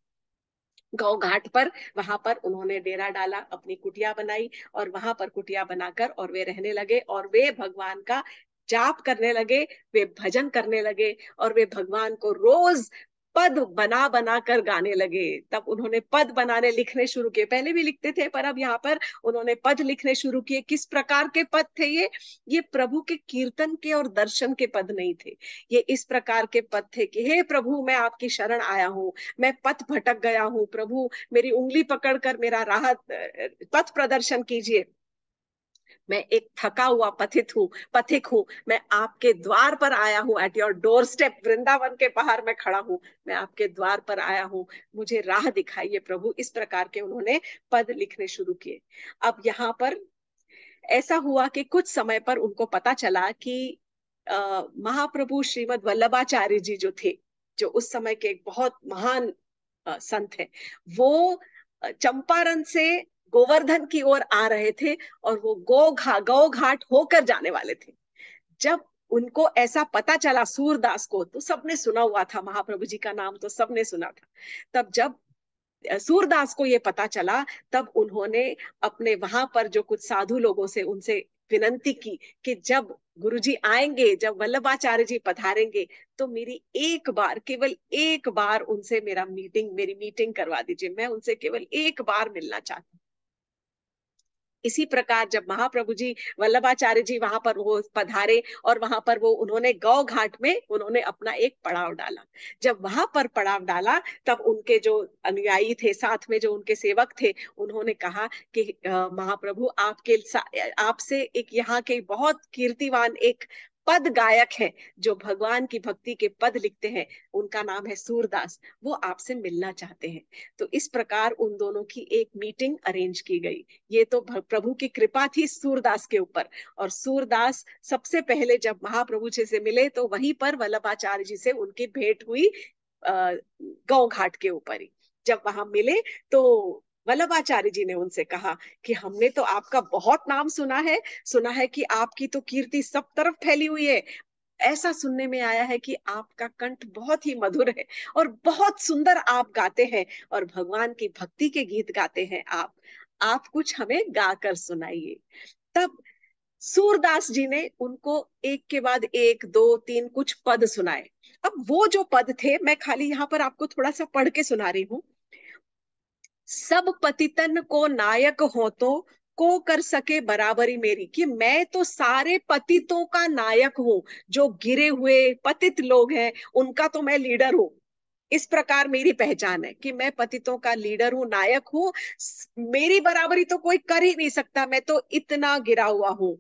गौ घाट पर, वहां पर उन्होंने डेरा डाला, अपनी कुटिया बनाई, और वहां पर कुटिया बनाकर और वे रहने लगे, और वे भगवान का जाप करने लगे, वे भजन करने लगे, और वे भगवान को रोज पद बना बना कर गाने लगे। तब उन्होंने पद बनाने लिखने शुरू किए, पहले भी लिखते थे पर अब यहाँ पर उन्होंने पद लिखने शुरू किए। किस प्रकार के पद थे ये प्रभु के कीर्तन के और दर्शन के पद नहीं थे। ये इस प्रकार के पद थे कि हे प्रभु मैं आपकी शरण आया हूँ, मैं पथ भटक गया हूँ, प्रभु मेरी उंगली पकड़कर मेरा राह पथ प्रदर्शन कीजिए। मैं एक थका हुआ पथिक हूँ, मैं आपके द्वार पर आया हूँ, at your door step, Vrindavan के बाहर मैं खड़ा हूँ, मैं आपके द्वार पर आया हूँ, मुझे राह दिखाइए प्रभु। इस प्रकार के उन्होंने पद लिखने शुरू किए। अब यहाँ पर ऐसा हुआ कि कुछ समय पर उनको पता चला कि महाप्रभु श्रीमद वल्लभाचार्य जी जो थे, जो उस समय के एक बहुत महान संत है, वो चंपारण से गोवर्धन की ओर आ रहे थे, और वो गौ घाट होकर जाने वाले थे। जब उनको ऐसा पता चला सूरदास को, तो सबने सुना हुआ था महाप्रभु जी का नाम, तो सबने सुना था। तब जब सूरदास को ये पता चला, तब उन्होंने अपने वहां पर जो कुछ साधु लोगों से उनसे विनंती की कि जब गुरुजी आएंगे, जब वल्लभाचार्य जी पधारेंगे, तो मेरी एक बार, केवल एक बार उनसे मेरी मीटिंग करवा दीजिए, मैं उनसे केवल एक बार मिलना चाहती हूँ। इसी प्रकार जब महाप्रभु जी वल्लभाचार्य जी वहां पर वो पधारे और वहां पर वो उन्होंने गौ घाट में उन्होंने अपना एक पड़ाव डाला। जब वहां पर पड़ाव डाला तब उनके जो अनुयायी थे, साथ में जो उनके सेवक थे, उन्होंने कहा कि महाप्रभु आपसे एक यहाँ के बहुत कीर्तिवान एक पद गायक है जो भगवान की भक्ति के पद लिखते हैं, उनका नाम है सूरदास, वो आपसे मिलना चाहते हैं। तो इस प्रकार उन दोनों की एक मीटिंग अरेंज की गई। ये तो प्रभु की कृपा थी सूरदास के ऊपर। और सूरदास सबसे पहले जब महाप्रभु जी से मिले तो वहीं पर वल्लभाचार्य जी से उनकी भेंट हुई, गौ घाट के ऊपर ही। जब वहां मिले तो वल्लभाचार्य जी ने उनसे कहा कि हमने तो आपका बहुत नाम सुना है कि आपकी तो कीर्ति सब तरफ फैली हुई है। ऐसा सुनने में आया है कि आपका कंठ बहुत ही मधुर है और बहुत सुंदर आप गाते हैं और भगवान की भक्ति के गीत गाते हैं आप कुछ हमें गाकर सुनाइए। तब सूरदास जी ने उनको एक के बाद एक, दो, तीन कुछ पद सुनाए। अब वो जो पद थे मैं खाली यहाँ पर आपको थोड़ा सा पढ़ के सुना रही हूँ। सब पतितन को नायक हो तो को कर सके बराबरी मेरी, कि मैं तो सारे पतितों का नायक हूं। जो गिरे हुए पतित लोग हैं उनका तो मैं लीडर हूं। इस प्रकार मेरी पहचान है कि मैं पतितों का लीडर हूं, नायक हूं। मेरी बराबरी तो कोई कर ही नहीं सकता, मैं तो इतना गिरा हुआ हूं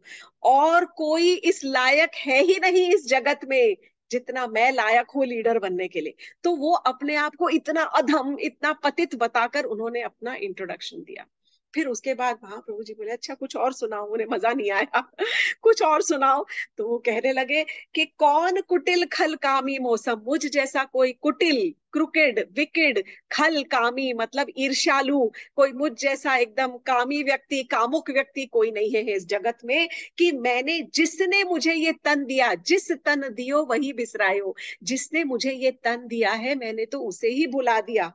और कोई इस लायक है ही नहीं इस जगत में जितना मैं लायक हूं लीडर बनने के लिए। तो वो अपने आप को इतना अधम, इतना पतित बताकर उन्होंने अपना इंट्रोडक्शन दिया। फिर उसके बाद महाप्रभु जी बोले अच्छा कुछ और सुनाओ, उन्हें मजा नहीं आया कुछ और सुनाओ। तो वो कहने लगे कि कौन कुटिल खल कामी मौसम, मुझ जैसा कोई कुटिल, क्रुकेड, विकेड, खल कामी मतलब ईर्ष्यालु, कोई मुझ जैसा एकदम कामी व्यक्ति, कामुक व्यक्ति कोई नहीं है इस जगत में। कि मैंने, जिसने मुझे ये तन दिया, जिस तन दियो वही बिसरायो, जिसने मुझे ये तन दिया है मैंने तो उसे ही भुला दिया।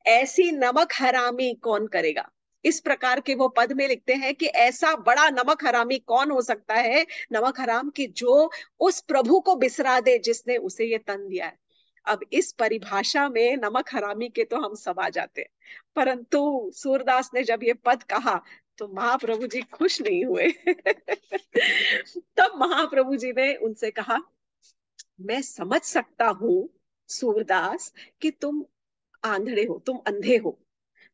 ऐसी नमक हरामी कौन करेगा। इस प्रकार के वो पद में लिखते हैं कि ऐसा बड़ा नमक हरामी कौन हो सकता है, नमक हराम की जो उस प्रभु को बिसरा दे जिसने उसे ये तन दिया है। अब इस परिभाषा में नमक हरामी के तो हम सब आ जाते हैं, परंतु सूरदास ने जब ये पद कहा तो महाप्रभु जी खुश नहीं हुए तब महाप्रभु जी ने उनसे कहा मैं समझ सकता हूं सूरदास कि तुम आंधळे हो, तुम अंधे हो,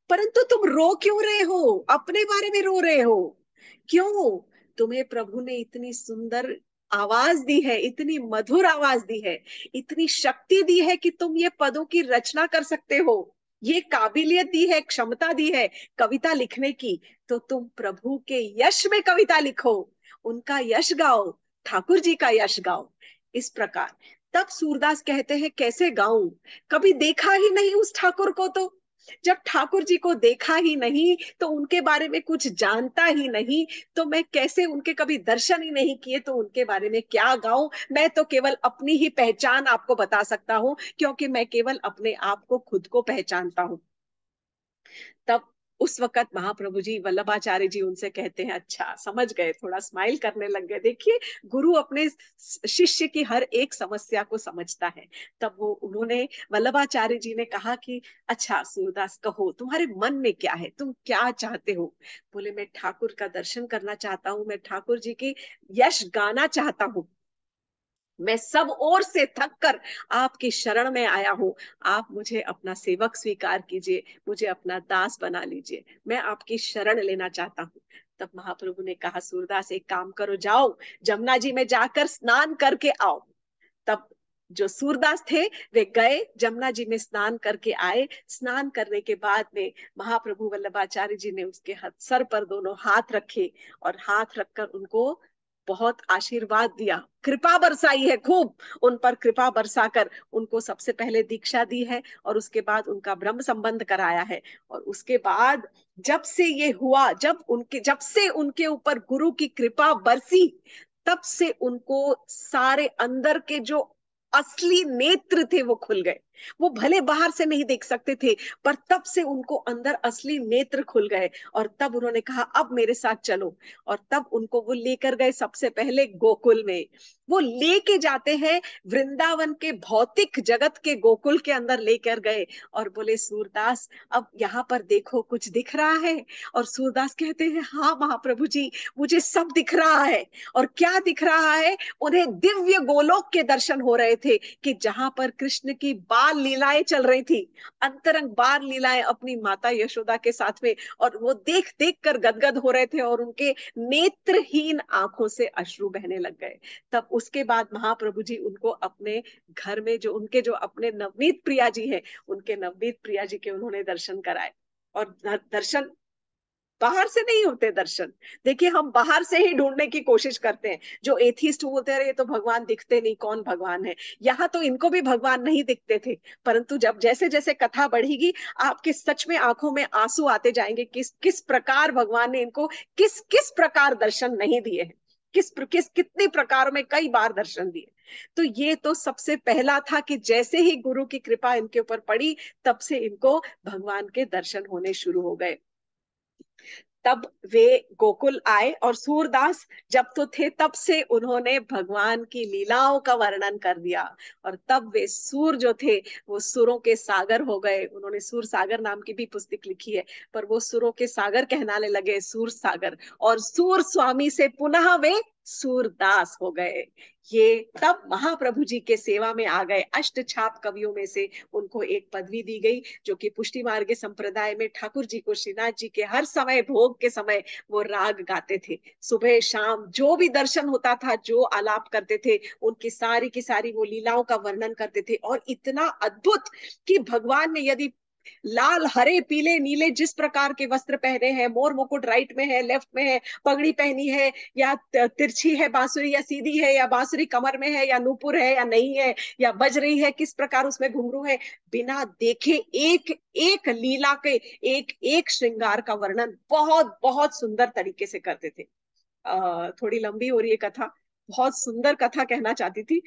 परंतु तुम रो क्यों रहे हो, अपने बारे में रो रहे हो क्यों। तुम्हें प्रभु ने इतनी सुंदर आवाज दी है, इतनी मधुर आवाज दी है, इतनी शक्ति दी है कि तुम ये पदों की रचना कर सकते हो, ये काबिलियत दी है, क्षमता दी है कविता लिखने की। तो तुम प्रभु के यश में कविता लिखो, उनका यश गाओ, ठाकुर जी का यश गाओ। इस प्रकार तब सूरदास कहते हैं कैसे गाऊं, कभी देखा ही नहीं उस ठाकुर को। तो जब ठाकुर जी को देखा ही नहीं, तो उनके बारे में कुछ जानता ही नहीं, तो मैं कैसे, उनके कभी दर्शन ही नहीं किए तो उनके बारे में क्या गाऊं। मैं तो केवल अपनी ही पहचान आपको बता सकता हूं क्योंकि मैं केवल अपने आप को खुद को पहचानता हूं। तब उस वक्त महाप्रभु जी, वल्लभाचार्य जी उनसे कहते हैं अच्छा समझ गए, थोड़ा स्माइल करने लग गए। देखिए गुरु अपने शिष्य की हर एक समस्या को समझता है। तब वो उन्होंने, वल्लभाचार्य जी ने कहा कि अच्छा सूरदास कहो तुम्हारे मन में क्या है, तुम क्या चाहते हो। बोले मैं ठाकुर का दर्शन करना चाहता हूँ, मैं ठाकुर जी की यश गाना चाहता हूँ, मैं सब ओर से थक कर आपकी शरण में आया हूँ। आप मुझे अपना सेवक स्वीकार कीजिए, मुझे अपना दास बना लीजिए, मैं आपकी शरण लेना चाहता हूँ। तब महाप्रभु ने कहा सूरदास एक काम करो, जाओ जमुना जी में जाकर स्नान करके आओ। तब जो सूरदास थे वे गए जमुना जी में, स्नान करके आए। स्नान करने के बाद में महाप्रभु वल्लभाचार्य जी ने उसके हाथ, सर पर दोनों हाथ रखे और हाथ रखकर उनको बहुत आशीर्वाद दिया, कृपा बरसाई है खूब उन पर, कृपा बरसाकर उनको सबसे पहले दीक्षा दी है और उसके बाद उनका ब्रह्म संबंध कराया है। और उसके बाद जब से ये हुआ, जब से उनके ऊपर गुरु की कृपा बरसी, तब से उनको सारे अंदर के जो असली नेत्र थे वो खुल गए। वो भले बाहर से नहीं देख सकते थे, पर तब से उनको अंदर असली नेत्र खुल गए, और तब उन्होंने कहा अब मेरे साथ चलो। और तब उनको वो लेकर गए सबसे पहले गोकुल में। वो लेके जाते हैं वृंदावन के भौतिक जगत के गोकुल के अंदर लेकर गए, और बोले सूरदास अब यहाँ पर देखो कुछ दिख रहा है। और सूरदास कहते हैं हाँ महाप्रभु जी, मुझे सब दिख रहा है। और क्या दिख रहा है? उन्हें दिव्य गोलोक के दर्शन हो रहे थे, कि जहां पर कृष्ण की बाल लीलाएं चल रही थी, अंतरंग बाल लीलाएं अपनी माता यशोदा के साथ में। और वो देख देख कर गदगद हो रहे थे, और उनके नेत्रहीन आंखों से अश्रु बहने लग गए। तब उसके बाद महाप्रभु जी उनको अपने घर में, जो उनके जो अपने नवनीत प्रिया जी हैं, उनके नवनीत प्रिया जी के उन्होंने दर्शन कराए। और दर्शन बाहर से नहीं होते दर्शन। देखिए हम बाहर से ही ढूंढने की कोशिश करते हैं। जो एथिस्ट बोलते हैं ये तो भगवान दिखते नहीं, कौन भगवान है। यहाँ तो इनको भी भगवान नहीं दिखते थे, परंतु जब जैसे जैसे कथा बढ़ेगी, आपके सच में आंखों में आंसू आते जाएंगे, किस किस प्रकार भगवान ने इनको किस किस प्रकार दर्शन नहीं दिए हैं, किस कितने प्रकारों में कई बार दर्शन दिए। तो ये तो सबसे पहला था कि जैसे ही गुरु की कृपा इनके ऊपर पड़ी, तब से इनको भगवान के दर्शन होने शुरू हो गए। तब वे गोकुल आए, और सूरदास जब तो थे तब से उन्होंने भगवान की लीलाओं का वर्णन कर दिया। और तब वे सूर जो थे वो सुरों के सागर हो गए। उन्होंने सूर सागर नाम की भी पुस्तक लिखी है, पर वो सुरों के सागर कहलाने लगे, सूर सागर। और सूर स्वामी से पुनः वे सूरदास हो गए। ये तब महाप्रभु जी के सेवा में आ गए। अष्ट छाप कवियों में से उनको एक पदवी दी गई, जो कि पुष्टि मार्ग संप्रदाय में ठाकुर जी को, श्रीनाथ जी के हर समय भोग के समय वो राग गाते थे। सुबह शाम जो भी दर्शन होता था, जो आलाप करते थे, उनकी सारी की सारी वो लीलाओं का वर्णन करते थे। और इतना अद्भुत कि भगवान ने यदि लाल हरे पीले नीले जिस प्रकार के वस्त्र पहने हैं, मोर मुकुट राइट में है, लेफ्ट में है, पगड़ी पहनी है, या तिरछी है बांसुरी, या सीधी है, या बांसुरी कमर में है, या नूपुर है या नहीं है, या बज रही है, किस प्रकार उसमें घुंघरू है, बिना देखे एक एक लीला के एक एक श्रृंगार का वर्णन बहुत बहुत सुंदर तरीके से करते थे। थोड़ी लंबी हो रही है कथा, बहुत सुंदर कथा कहना चाहती थी।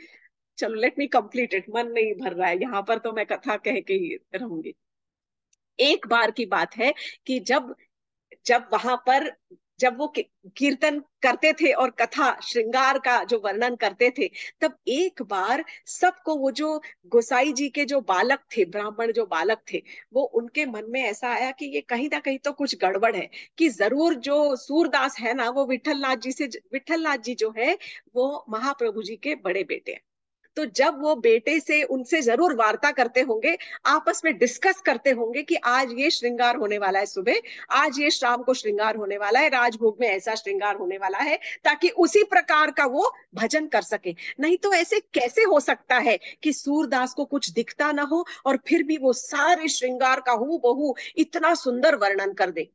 चलो लेट मी कंप्लीट इट, मन नहीं भर रहा है यहाँ पर, तो मैं कथा कह के ही रहूंगी। एक बार की बात है कि जब जब वहां पर जब वो कीर्तन करते थे और कथा श्रृंगार का जो वर्णन करते थे, तब एक बार सबको वो जो गोसाई जी के जो बालक थे, ब्राह्मण जो बालक थे, वो उनके मन में ऐसा आया कि ये कहीं ना कहीं तो कुछ गड़बड़ है, कि जरूर जो सूरदास है ना, वो विठल नाथ जी जो है वो महाप्रभु जी के बड़े बेटे हैं। तो जब वो बेटे से उनसे जरूर वार्ता करते होंगे, आपस में डिस्कस करते होंगे कि आज ये श्रृंगार होने वाला है सुबह, आज ये शाम को श्रृंगार होने वाला है, राजभोग में ऐसा श्रृंगार होने वाला है, ताकि उसी प्रकार का वो भजन कर सके। नहीं तो ऐसे कैसे हो सकता है कि सूरदास को कुछ दिखता ना हो और फिर भी वो सारे श्रृंगार का हूबहू बहू इतना सुंदर वर्णन कर दे।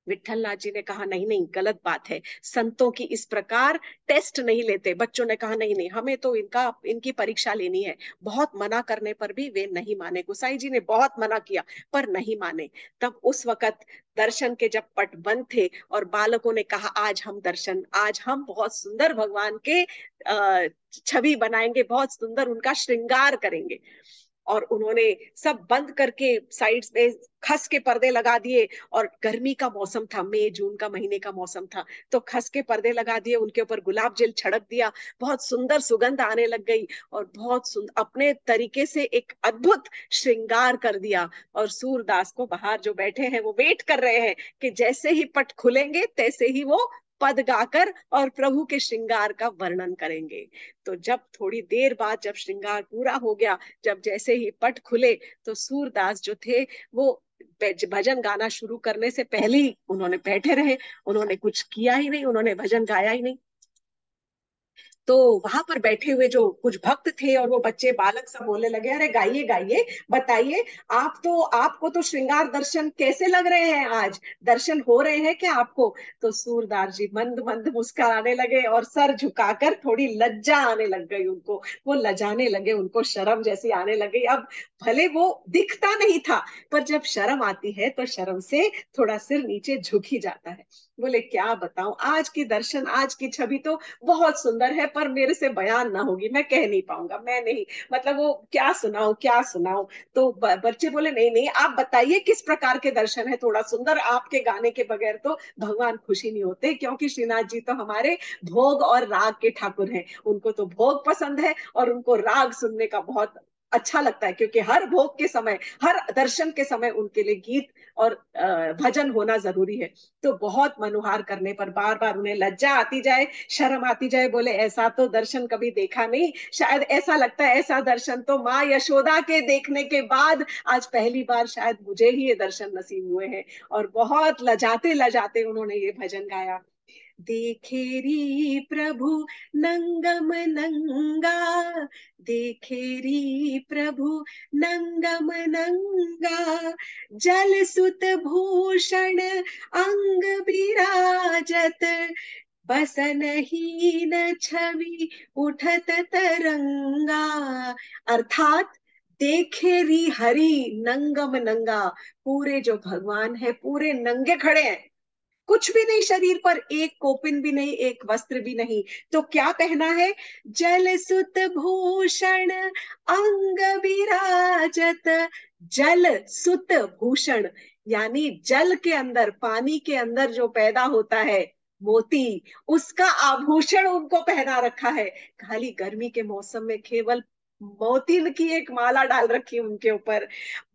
विठल नाथ जी ने कहा नहीं नहीं, गलत बात है, संतों की इस प्रकार टेस्ट नहीं लेते। बच्चों ने कहा नहीं नहीं, हमें तो इनकी परीक्षा लेनी है। बहुत मना करने पर भी वे नहीं माने, गुसाई जी ने बहुत मना किया पर नहीं माने। तब उस वक्त दर्शन के जब पट बंद थे और बालकों ने कहा आज हम बहुत सुंदर भगवान के छवि बनाएंगे, बहुत सुंदर उनका श्रृंगार करेंगे। और उन्होंने सब बंद करके साइड्स में खस के पर्दे लगा दिए। और गर्मी का मौसम था, मई जून का महीने का मौसम था, तो खस के पर्दे लगा दिए, उनके ऊपर गुलाब जल छिड़क दिया, बहुत सुंदर सुगंध आने लग गई, और बहुत सुंदर अपने तरीके से एक अद्भुत श्रृंगार कर दिया। और सूरदास को बाहर जो बैठे हैं वो वेट कर रहे हैं कि जैसे ही पट खुलेंगे तैसे ही वो पद गाकर और प्रभु के श्रृंगार का वर्णन करेंगे। तो जब थोड़ी देर बाद जब श्रृंगार पूरा हो गया, जब जैसे ही पट खुले, तो सूरदास जो थे वो भजन गाना शुरू करने से पहले ही उन्होंने बैठे रहे, उन्होंने कुछ किया ही नहीं, उन्होंने भजन गाया ही नहीं। तो वहां पर बैठे हुए जो कुछ भक्त थे और वो बच्चे बालक सब बोलने लगे, अरे गाइए गाइए, बताइए, आपको तो श्रृंगार दर्शन कैसे लग रहे हैं, आज दर्शन हो रहे हैं क्या आपको? तो सूरदास जी मंद मंद मुस्कुराने लगे और सर झुकाकर थोड़ी लज्जा आने लग गई उनको, वो लजाने लगे, उनको शर्म जैसी आने लगी। अब भले वो दिखता नहीं था, पर जब शर्म आती है तो शर्म से थोड़ा सिर नीचे झुक ही जाता है। बोले क्या बताऊं, आज की दर्शन, आज की छवि तो बहुत सुंदर है, पर मेरे से बयान ना होगी, मैं कह नहीं पाऊंगा, मैं नहीं, मतलब वो क्या सुनाऊं क्या सुनाऊं। तो बच्चे बोले नहीं नहीं, आप बताइए किस प्रकार के दर्शन है, थोड़ा सुंदर, आपके गाने के बगैर तो भगवान खुशी नहीं होते, क्योंकि श्रीनाथ जी तो हमारे भोग और राग के ठाकुर हैं, उनको तो भोग पसंद है और उनको राग सुनने का बहुत अच्छा लगता है, क्योंकि हर भोग के समय, हर दर्शन के समय उनके लिए गीत और भजन होना जरूरी है। तो बहुत मनुहार करने पर बार बार उन्हें लज्जा आती जाए, शर्म आती जाए, बोले ऐसा तो दर्शन कभी देखा नहीं, शायद ऐसा लगता है ऐसा दर्शन तो माँ यशोदा के देखने के बाद आज पहली बार शायद मुझे ही ये दर्शन नसीब हुए हैं। और बहुत लजाते लजाते उन्होंने ये भजन गाया। देखेरी प्रभु नंगम नंगा, देखेरी प्रभु नंगम नंगा, जल सुत भूषण अंग विराजत, बसन हीन छवि उठत तरंगा। अर्थात देखेरी हरि नंगम नंगा, पूरे जो भगवान है पूरे नंगे खड़े हैं, कुछ भी नहीं शरीर पर, एक कोपिन भी नहीं, एक वस्त्र भी नहीं, तो क्या पहना है? जल सुत भूषण अंग विराजत, जल सुत भूषण, यानी जल के अंदर, पानी के अंदर जो पैदा होता है मोती, उसका आभूषण उनको पहना रखा है। खाली गर्मी के मौसम में केवल मोती की एक माला डाल रखी है उनके ऊपर।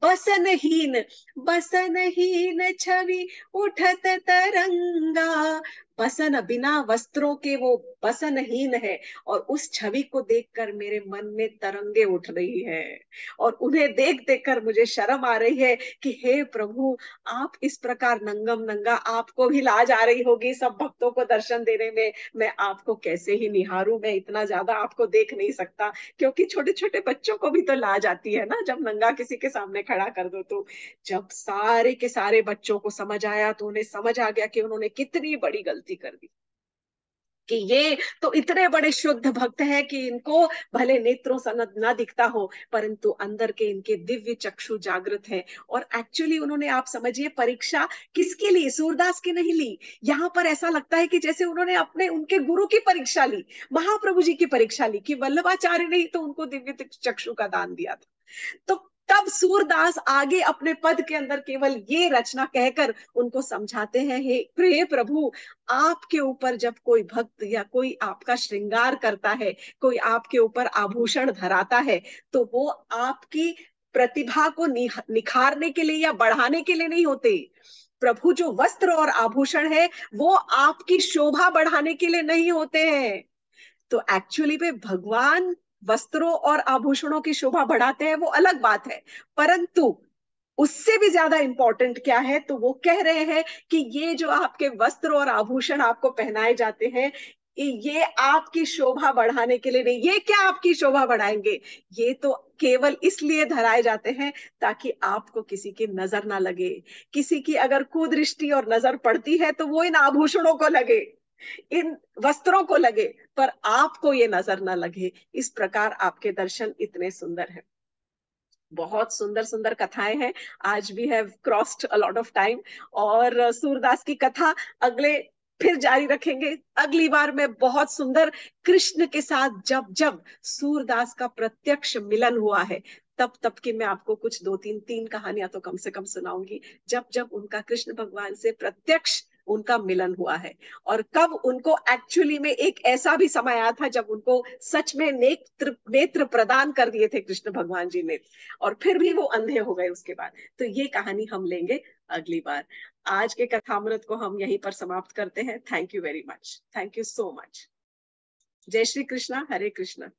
बसनहीन, बसनहीन छवि उठत तरंगा, बसन बिना वस्त्रों के वो बसनहीन है, और उस छवि को देखकर मेरे मन में तरंगे उठ रही है, और उन्हें देख देख कर मुझे शर्म आ रही है कि हे प्रभु, आप इस प्रकार नंगम नंगा, आपको भी लाज आ रही होगी सब भक्तों को दर्शन देने में, मैं आपको कैसे ही निहारूं, मैं इतना ज्यादा आपको देख नहीं सकता, क्योंकि छोटे छोटे बच्चों को भी तो लाज आती है ना जब नंगा किसी के सामने खड़ा कर दो। तो जब सारे के सारे बच्चों को समझ आया तो उन्हें समझ आ गया कि उन्होंने कितनी बड़ी गलती कर दी, कि ये तो इतने बड़े शुद्ध भक्त हैं कि इनको भले नेत्रों से न दिखता हो, परंतु अंदर के इनके दिव्य चक्षु जागृत हैं। और एक्चुअली उन्होंने, आप समझिए, परीक्षा किसकी ली? सूरदास की नहीं ली। यहाँ पर ऐसा लगता है कि जैसे उन्होंने अपने उनके गुरु की परीक्षा ली, महाप्रभु जी की परीक्षा ली, कि वल्लभाचार्य ने ही तो उनको दिव्य चक्षु का दान दिया था। तो तब सूरदास आगे अपने पद के अंदर केवल ये रचना कहकर उनको समझाते हैं, हे प्रिय प्रभु, आपके ऊपर जब कोई भक्त या कोई आपका श्रृंगार करता है, कोई आपके ऊपर आभूषण धराता है, तो वो आपकी प्रतिभा को निखारने के लिए या बढ़ाने के लिए नहीं होते। प्रभु जो वस्त्र और आभूषण है वो आपकी शोभा बढ़ाने के लिए नहीं होते हैं। तो एक्चुअली में भगवान वस्त्रों और आभूषणों की शोभा बढ़ाते हैं, वो अलग बात है, परंतु उससे भी ज्यादा इंपॉर्टेंट क्या है, तो वो कह रहे हैं कि ये जो आपके वस्त्र और आभूषण आपको पहनाए जाते हैं, ये आपकी शोभा बढ़ाने के लिए नहीं। ये क्या आपकी शोभा बढ़ाएंगे? ये तो केवल इसलिए धराए जाते हैं ताकि आपको किसी की नजर ना लगे, किसी की अगर कुदृष्टि और नजर पड़ती है तो वो इन आभूषणों को लगे, इन वस्त्रों को लगे, पर आपको ये नजर ना लगे। इस प्रकार आपके दर्शन इतने सुंदर हैं। बहुत सुंदर सुंदर कथाएं हैं। आज भी have crossed a lot of time, और सूरदास की कथा अगले फिर जारी रखेंगे। अगली बार मैं बहुत सुंदर कृष्ण के साथ जब जब सूरदास का प्रत्यक्ष मिलन हुआ है, तब तब की मैं आपको कुछ दो तीन तीन कहानियां तो कम से कम सुनाऊंगी, जब जब उनका कृष्ण भगवान से प्रत्यक्ष उनका मिलन हुआ है, और कब उनको एक्चुअली में एक ऐसा भी समय आया था जब उनको सच में नेत्र नेत्र प्रदान कर दिए थे कृष्ण भगवान जी ने, और फिर भी वो अंधे हो गए उसके बाद। तो ये कहानी हम लेंगे अगली बार। आज के कथामृत को हम यहीं पर समाप्त करते हैं। Thank you very much, thank you so much. जय श्री कृष्णा, हरे कृष्णा।